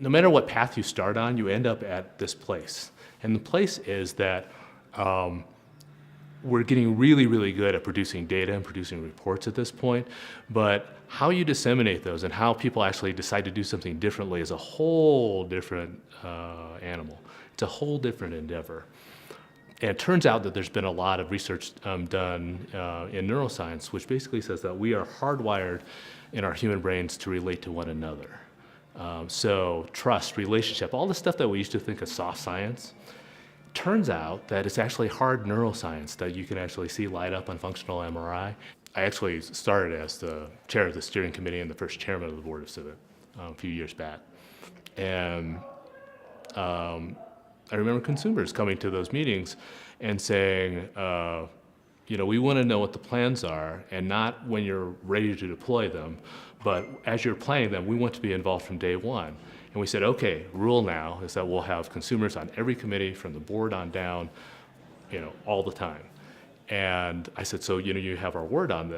no matter what path you start on, you end up at this place. And the place is that we're getting really, really good at producing data and producing reports at this point, but how you disseminate those and how people actually decide to do something differently is a whole different animal. It's a whole different endeavor. And it turns out that there's been a lot of research done in neuroscience, which basically says that we are hardwired in our human brains to relate to one another. So trust, relationship, all the stuff that we used to think of soft science, turns out that it's actually hard neuroscience that you can actually see light up on functional MRI. I actually started as the chair of the steering committee and the first chairman of the board of CIVHC a few years back. And I remember consumers coming to those meetings and saying, you know, we want to know what the plans are, and not when you're ready to deploy them, but as you're planning them, we want to be involved from day one. And we said, okay, rule now is that we'll have consumers on every committee from the board on down, you know, all the time. And I said, so, you know, you have our word on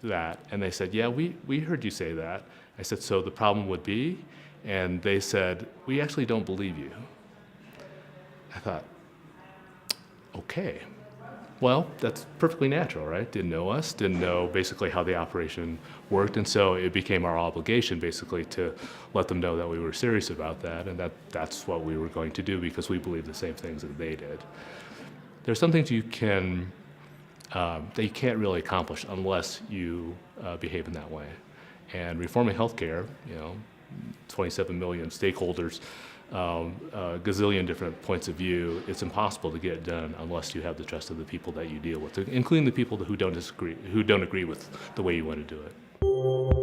that. And they said, yeah, we heard you say that. I said, so the problem would be? And they said, we actually don't believe you. I thought, okay. Well, that's perfectly natural, right? Didn't know us, didn't know basically how the operation worked, and so it became our obligation basically to let them know that we were serious about that, and that's what we were going to do because we believe the same things that they did. There's some things you can, that you can't really accomplish unless you behave in that way. And reforming healthcare, you know, 27 million stakeholders, a gazillion different points of view, it's impossible to get it done unless you have the trust of the people that you deal with, including the people who don't agree with the way you want to do it.